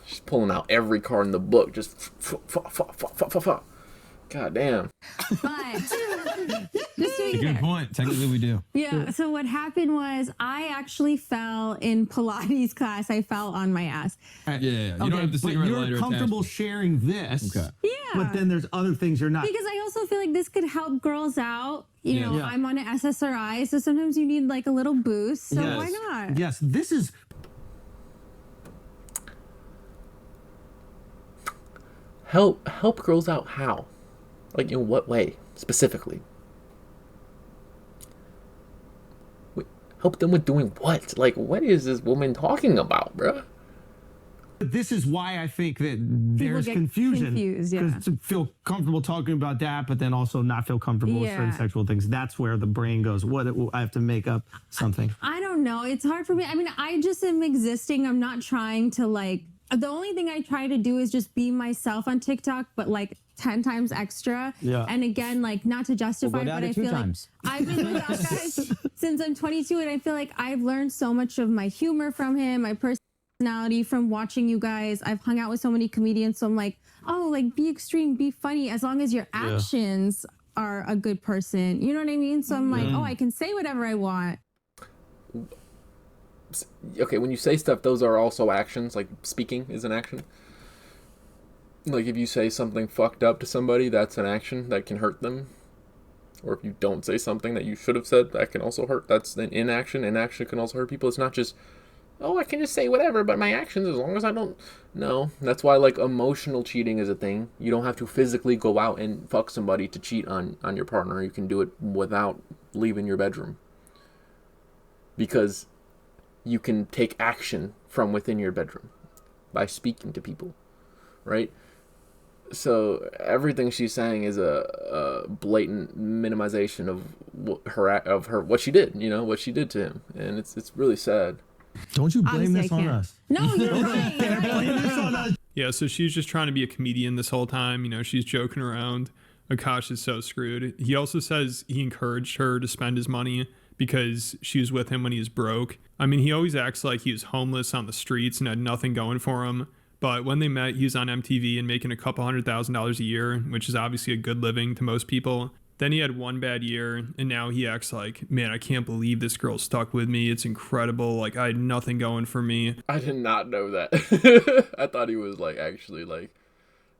She's pulling out every card in the book. Just God damn. But It's a good point. Technically, we do. yeah, so what happened was I actually fell in Pilates class. I fell on my ass. Yeah. You don't have the but cigarette you're lighter comfortable attached. sharing this. Okay. Yeah. But then there's other things you're not. Because I also feel like this could help girls out. You know, Yeah. I'm on an SSRI, so sometimes you need like a little boost. So Yes. why not? Yes, this is. Help girls out how? Like, in what way, specifically? Help them with doing what? Like, what is this woman talking about, bruh? This is why I think that there's get confusion. confused, yeah. To feel comfortable talking about that, but then also not feel comfortable with certain Yeah. sexual things. That's where the brain goes, I have to make up something. I don't know. It's hard for me. I mean, I just am existing. I'm not trying to like. The only thing I try to do is just be myself on TikTok, but like 10 times extra. Yeah. And again, like not to justify, We'll go down but to I 2 feel times. like I've been with Akaash since I'm 22, and I feel like I've learned so much of my humor from him, my personality from watching you guys. I've hung out with so many comedians, so I'm like, oh, like be extreme, be funny, as long as your actions are a good person. You know what I mean? So I'm like, oh, I can say whatever I want. Okay, when you say stuff, those are also actions. Like, speaking is an action. Like, if you say something fucked up to somebody, that's an action that can hurt them. or if you don't say something that you should have said, that can also hurt. That's an inaction. Inaction can also hurt people. It's not just, oh, I can just say whatever, but my actions, as long as I don't. No, that's why like emotional cheating is a thing. You don't have to physically go out and fuck somebody to cheat on your partner. You can do it without leaving your bedroom, because you can take action from within your bedroom by speaking to people, right? So everything she's saying is a blatant minimization of what she did, what she did to him, and it's really sad. Don't you blame Honestly, this I on can't. us. No, you're right. You're right. Blame this on us. Yeah, so she's just trying to be a comedian this whole time. She's joking around. Akaash is so screwed. He also says he encouraged her to spend his money because she was with him when he was broke. I mean, he always acts like he was homeless on the streets and had nothing going for him. But when they met, he was on MTV and making a couple $100,000 a year, which is obviously a good living to most people. Then he had one bad year, and now he acts like, man, I can't believe this girl stuck with me. It's incredible. Like, I had nothing going for me. I did not know that. I thought he was like actually like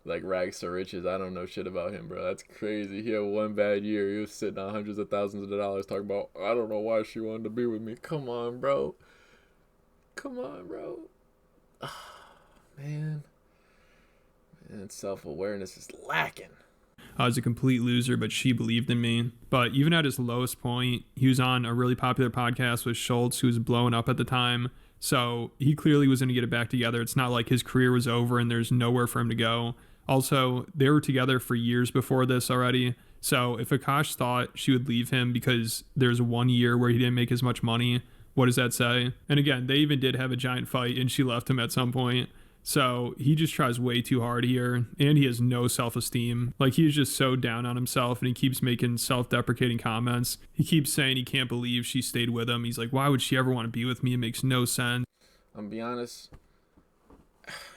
rags to riches. I don't know shit about him, bro. That's crazy. He had one bad year. He was sitting on hundreds of thousands of dollars talking about, I don't know why she wanted to be with me. Come on, bro. Come on, bro. Man, self-awareness is lacking. I was a complete loser, but she believed in me. But even at his lowest point, he was on a really popular podcast with Schultz, who was blowing up at the time. So he clearly was going to get it back together. It's not like his career was over and there's nowhere for him to go. Also, they were together for years before this already. So if Akaash thought she would leave him because there's 1 year where he didn't make as much money, what does that say? And again, they even did have a giant fight and she left him at some point. So he just tries way too hard here, and he has no self-esteem. Like, he's just so down on himself, and he keeps making self-deprecating comments. He keeps saying he can't believe she stayed with him. He's like, why would she ever want to be with me? It makes no sense. I'm be honest,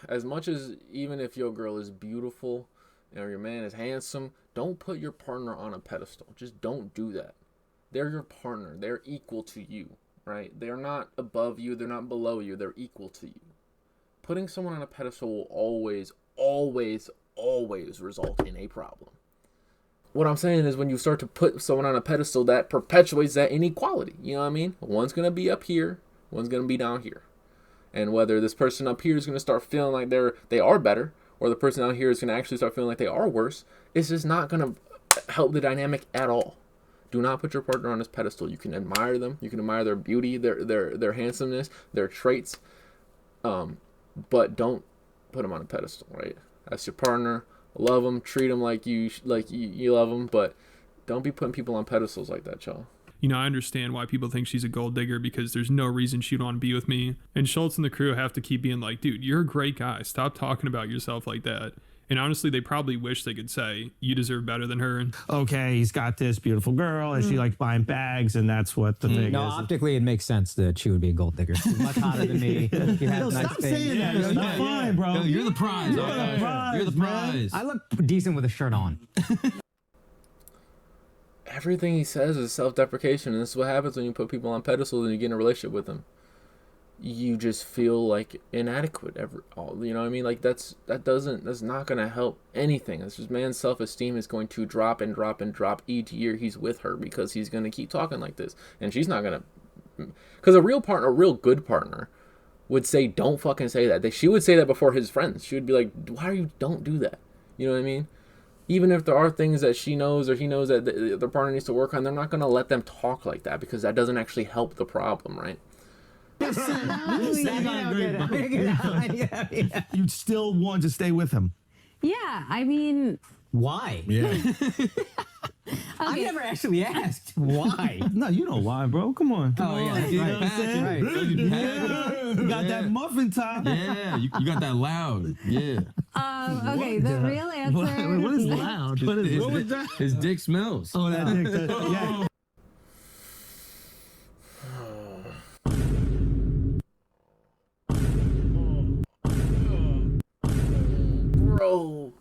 as much as even if your girl is beautiful or your man is handsome, don't put your partner on a pedestal. Just don't do that. They're your partner. They're equal to you, right? They're not above you. They're not below you. They're equal to you. Putting someone on a pedestal will always, always, always result in a problem. What I'm saying is when you start to put someone on a pedestal, that perpetuates that inequality. You know what I mean? One's going to be up here, one's going to be down here. And whether this person up here is going to start feeling like they are better, or the person down here is going to actually start feeling like they are worse, it's just not going to help the dynamic at all. Do not put your partner on this pedestal. You can admire them. You can admire their beauty, their handsomeness, their traits. But don't put them on a pedestal, right? That's your partner. Love them, treat them like you love them, but don't be putting people on pedestals like that, y'all. I understand why people think she's a gold digger because there's no reason she'd want to be with me. And Schultz and the crew have to keep being like, dude, you're a great guy. Stop talking about yourself like that. And honestly, they probably wish they could say, you deserve better than her. Okay, he's got this beautiful girl, and she likes buying bags, and that's what the thing No, is. optically, it makes sense that she would be a gold digger. She's much hotter than me. She has nice Stop things. saying that. You're not fine, bro. Yo, you're the prize. You're the prize, You're the man. prize. I look decent with a shirt on. Everything he says is self-deprecation, and this is what happens when you put people on pedestals and you get in a relationship with them. You just feel like inadequate you know what I mean? Like that's not gonna help anything. It's just man's self-esteem is going to drop and drop and drop each year he's with her because he's gonna keep talking like this, and she's not gonna. Because a real good partner would say, don't fucking say that. She would say that before his friends. She would be like, don't do that. You know what I mean? Even if there are things that she knows or he knows that their partner needs to work on, they're not gonna let them talk like that because that doesn't actually help the problem, right? You'd still want to stay with him. Yeah, I mean, Why? Yeah. I've never actually asked why. No, you know why, bro. Come on. Oh, yeah. You know Right. what I'm saying? Right. You got that muffin top. Yeah, you got that loud. Yeah. okay, the real answer. What is loud? What was that? His dick smells. Oh, that dick. Yeah. Bro,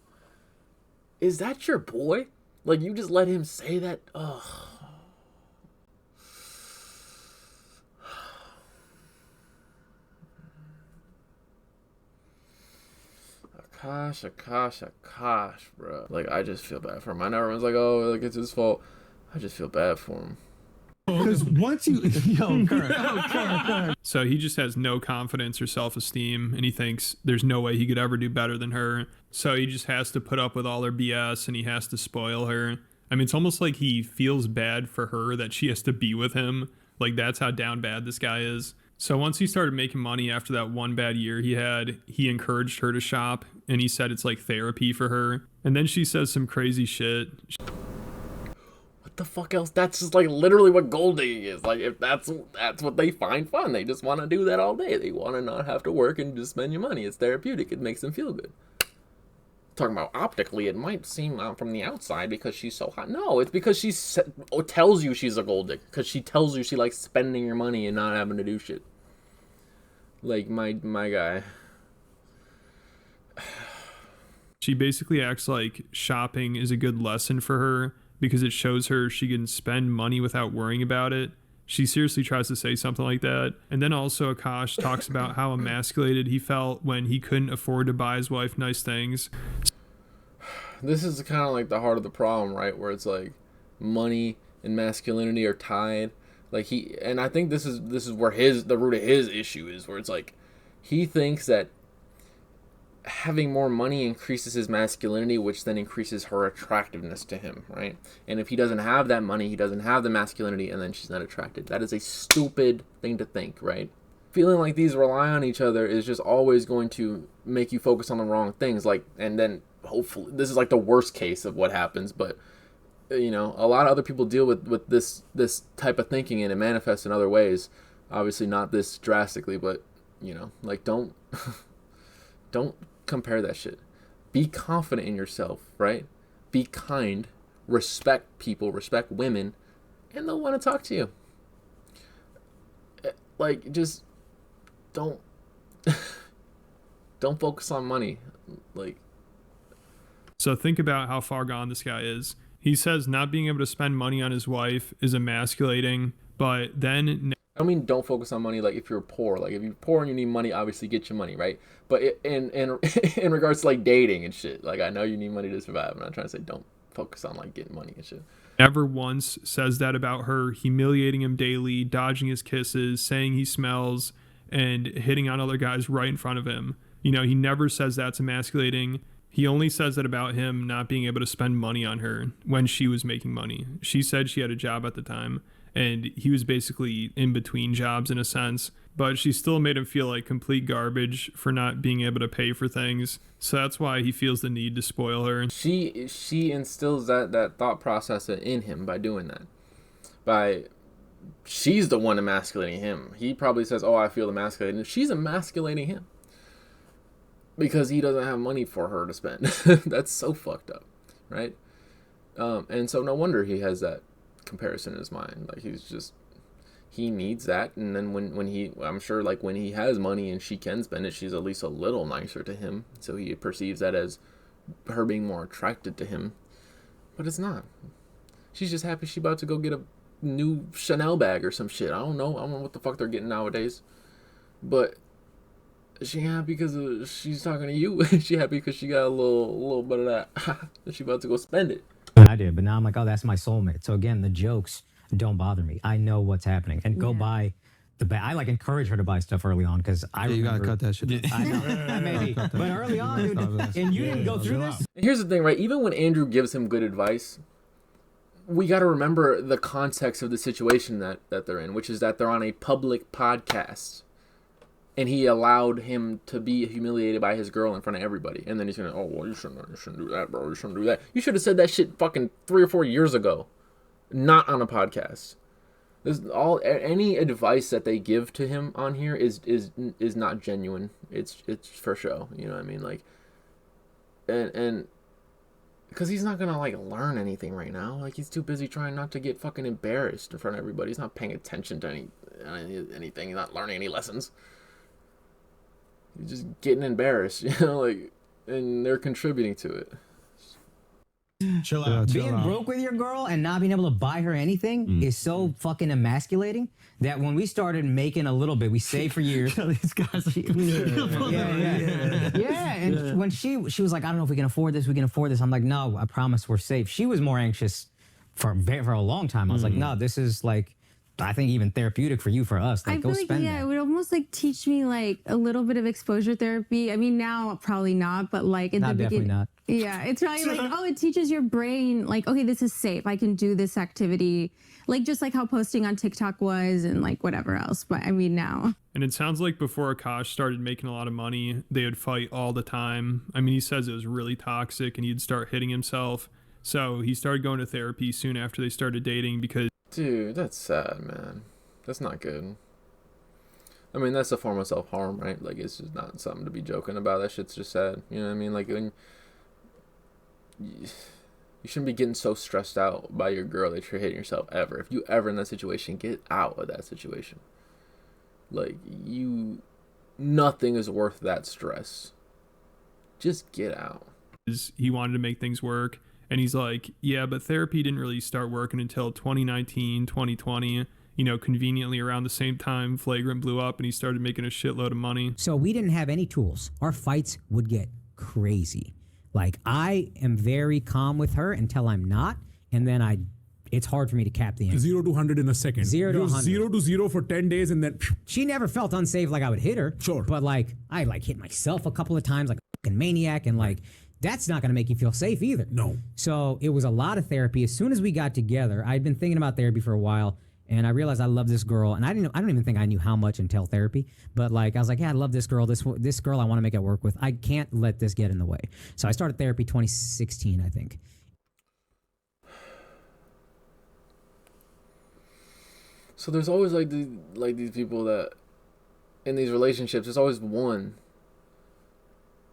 is that your boy? Like, you just let him say that? Ugh. Akaash, bro. Like, I just feel bad for him. I know everyone's like, oh, like, it's his fault. I just feel bad for him. Because once you, yo, Kurt. So he just has no confidence or self-esteem, and he thinks there's no way he could ever do better than her. So he just has to put up with all her BS, and he has to spoil her. I mean, it's almost like he feels bad for her that she has to be with him. Like, that's how down bad this guy is. So once he started making money after that one bad year he had, he encouraged her to shop, and he said it's like therapy for her. And then she says some crazy shit. What the fuck else? That's just like literally what gold digging is. Like, if that's what they find fun, they just want to do that all day. They want to not have to work and just spend your money. It's therapeutic. It makes them feel good. Talking about optically, it might seem from the outside because she's so hot. No, it's because she tells you she's a gold digger. Because she tells you she likes spending your money and not having to do shit. Like my guy. She basically acts like shopping is a good lesson for her because it shows her she can spend money without worrying about it. She seriously tries to say something like that. And then also Akaash talks about how emasculated he felt when he couldn't afford to buy his wife nice things. This is kind of like the heart of the problem, right? Where it's like money and masculinity are tied. Like and I think this is where the root of his issue is, where it's like he thinks that having more money increases his masculinity, which then increases her attractiveness to him, right? And if he doesn't have that money, he doesn't have the masculinity, and then she's not attracted. That is a stupid thing to think, right? Feeling like these rely on each other is just always going to make you focus on the wrong things. Like, and then hopefully, this is like the worst case of what happens, but you know, a lot of other people deal with this type of thinking, and it manifests in other ways. Obviously not this drastically, but you know, like don't compare that shit. Be confident in yourself, right? Be kind, respect people, respect women, and they'll want to talk to you. Like, just don't focus on money. Like, so think about how far gone this guy is. He says not being able to spend money on his wife is emasculating, but then I mean, don't focus on money. Like, if you're poor, like if you're poor and you need money, obviously get your money, right? But in regards to like dating and shit, like I know you need money to survive. I'm not trying to say don't focus on like getting money and shit. Never once says that about her, humiliating him daily, dodging his kisses, saying he smells, and hitting on other guys right in front of him. You know, he never says that's emasculating. He only says that about him not being able to spend money on her when she was making money. She said she had a job at the time, and he was basically in between jobs in a sense, but she still made him feel like complete garbage for not being able to pay for things. So that's why he feels the need to spoil her. She instills that thought process in him by doing that. She's the one emasculating him. He probably says, "Oh, I feel emasculated." She's emasculating him because he doesn't have money for her to spend. That's so fucked up, right? And so no wonder he has that comparison in his mind. Like, he needs that, and then I'm sure like when he has money and she can spend it, she's at least a little nicer to him, so he perceives that as her being more attracted to him. But it's not. She's just happy she's about to go get a new Chanel bag or some shit. I don't know what the fuck they're getting nowadays, but she happy because she's talking to you. She happy because she got a little bit of that. And she about to go spend it. I did, but now I'm like, oh, that's my soulmate. So again, the jokes don't bother me. I know what's happening, and go buy the bag. I like encourage her to buy stuff early on because you gotta cut that shit. I know that may be, but early on, dude, and you didn't go through this. Here's the thing, right? Even when Andrew gives him good advice, we got to remember the context of the situation that they're in, which is that they're on a public podcast. And he allowed him to be humiliated by his girl in front of everybody. And then he's going to, oh, well, you shouldn't do that, bro. You shouldn't do that. You should have said that shit fucking 3 or 4 years ago. Not on a podcast. Any advice that they give to him on here is not genuine. It's for show. You know what I mean? Like, and because he's not going to, like, learn anything right now. Like, he's too busy trying not to get fucking embarrassed in front of everybody. He's not paying attention to anything. He's not learning any lessons. You're just getting embarrassed, you know, like, and they're contributing to it. Chill out. Being broke with your girl and not being able to buy her anything is so fucking emasculating that when we started making a little bit, we saved for years. These guys, And when she was like, I don't know if we can afford this, I'm like, no, I promise we're safe. She was more anxious for a long time. I was like, no, this is like, I think even therapeutic for you, for us. Like, I go feel like, spend yeah, that. it would almost like teach me like a little bit of exposure therapy. I mean, now probably not, but like at Not the definitely beginning. not. Yeah, it's probably like, oh, it teaches your brain like, okay, this is safe. I can do this activity. Like just like how posting on TikTok was and like whatever else. But I mean, now. And it sounds like before Akash started making a lot of money, they would fight all the time. I mean, he says it was really toxic and he'd start hitting himself. So he started going to therapy soon after they started dating because... Dude, that's sad, man. That's not good. I mean, that's a form of self-harm, right? Like, it's just not something to be joking about. That shit's just sad. You know what I mean? Like, when you shouldn't be getting so stressed out by your girl that you're hitting yourself ever. If you ever in that situation, get out of that situation. Like, nothing is worth that stress. Just get out. he wanted to make things work. And he's like, yeah, but therapy didn't really start working until 2019, 2020. You know, conveniently around the same time Flagrant blew up and he started making a shitload of money. So we didn't have any tools. Our fights would get crazy. Like, I am very calm with her until I'm not. And then it's hard for me to cap the end. 0 to 100 in a second. 0 to 100. 0 to 0 for 10 days and then... She never felt unsafe like I would hit her. Sure. But like, I like hit myself a couple of times like a fucking maniac. And like, that's not going to make you feel safe either. No. So it was a lot of therapy. As soon as we got together, I'd been thinking about therapy for a while. And I realized I love this girl, and I don't even think I knew how much until therapy. But like, I was like, yeah, I love this girl. This girl, I want to make it work with. I can't let this get in the way. So I started therapy 2016, I think. So there's always these people that in these relationships, there's always one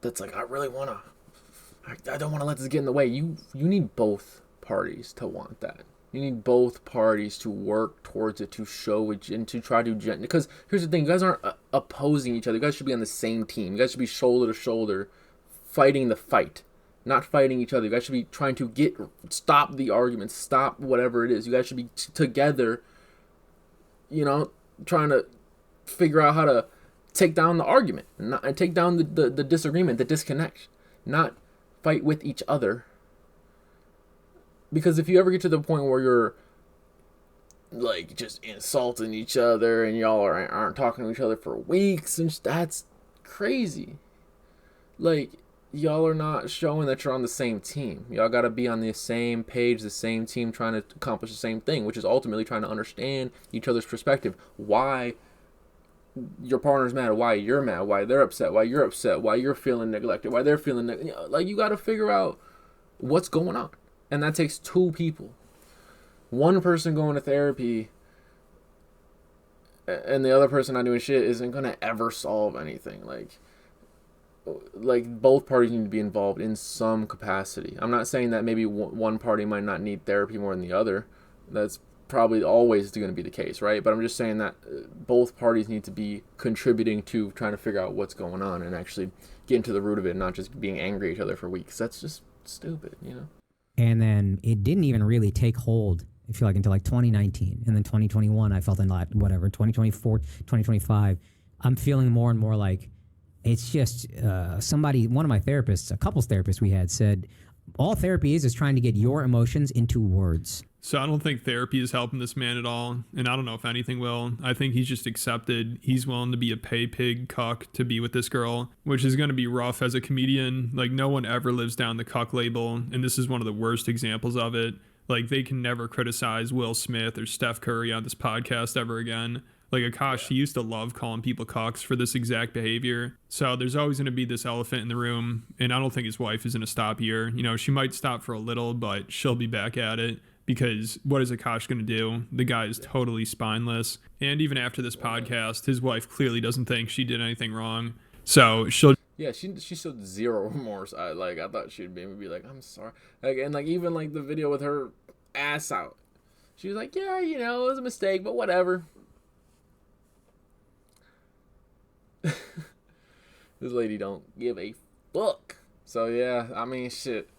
that's like, I don't want to let this get in the way. You need both parties to want that. You need both parties to work towards it, to show it, and to try to... Because here's the thing, you guys aren't opposing each other. You guys should be on the same team. You guys should be shoulder to shoulder, fighting the fight, not fighting each other. You guys should be trying to stop the argument, stop whatever it is. You guys should be together, you know, trying to figure out how to take down the argument, and take down the disagreement, the disconnect, not fight with each other. Because if you ever get to the point where you're like just insulting each other and y'all aren't talking to each other for weeks, and that's crazy. Like, y'all are not showing that you're on the same team. Y'all got to be on the same page, the same team, trying to accomplish the same thing, which is ultimately trying to understand each other's perspective. Why your partner's mad, why you're mad, why they're upset, why you're upset, why you're feeling neglected, why they're feeling like, you got to figure out what's going on. And that takes two people. One person going to therapy and the other person not doing shit isn't going to ever solve anything. Like both parties need to be involved in some capacity. I'm not saying that maybe one party might not need therapy more than the other. That's probably always going to be the case, right? But I'm just saying that both parties need to be contributing to trying to figure out what's going on and actually getting to the root of it, and not just being angry at each other for weeks. That's just stupid, you know? And then it didn't even really take hold, I feel like, until like 2019. And then 2021, I felt in like, whatever, 2024, 2025, I'm feeling more and more like it's just one of my therapists, a couples therapist we had, said, all therapy is trying to get your emotions into words. So I don't think therapy is helping this man at all. And I don't know if anything will. I think he's just accepted he's willing to be a pay pig cuck to be with this girl, which is going to be rough as a comedian. Like, no one ever lives down the cuck label. And this is one of the worst examples of it. Like, they can never criticize Will Smith or Steph Curry on this podcast ever again. Like, Akaash, he used to love calling people cucks for this exact behavior. So there's always going to be this elephant in the room. And I don't think his wife is going to stop here. You know, she might stop for a little, but she'll be back at it. Because what is Akaash going to do? The guy is totally spineless. And even after this podcast, his wife clearly doesn't think she did anything wrong. So she'll... Yeah, she showed zero remorse. I thought she'd maybe be like, I'm sorry. And even the video with her ass out. She was like, yeah, you know, it was a mistake, but whatever. This lady don't give a fuck. So yeah, I mean, shit.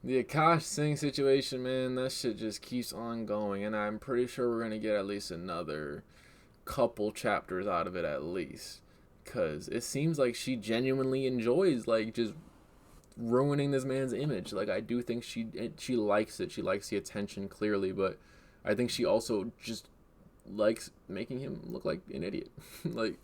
The Akaash Singh situation, man, that shit just keeps on going. And I'm pretty sure we're going to get at least another couple chapters out of it at least. Because it seems like she genuinely enjoys, just ruining this man's image. Like, I do think she likes it. She likes the attention, clearly, but I think she also just likes making him look like an idiot. Like,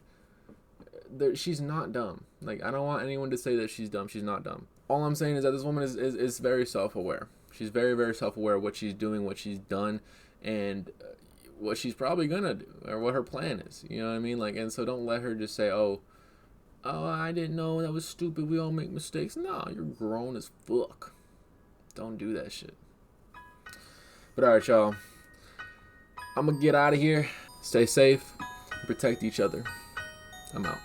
she's not dumb. Like, I don't want anyone to say that she's dumb. She's not dumb. All I'm saying is that this woman is very self-aware. She's very, very self-aware of what she's doing, what she's done, and what she's probably gonna do, or what her plan is. You know what I mean? Like, and so don't let her just say, oh, I didn't know, that was stupid, we all make mistakes. No, you're grown as fuck. Don't do that shit. But alright, y'all, I'm gonna get out of here. Stay safe, protect each other. I'm out.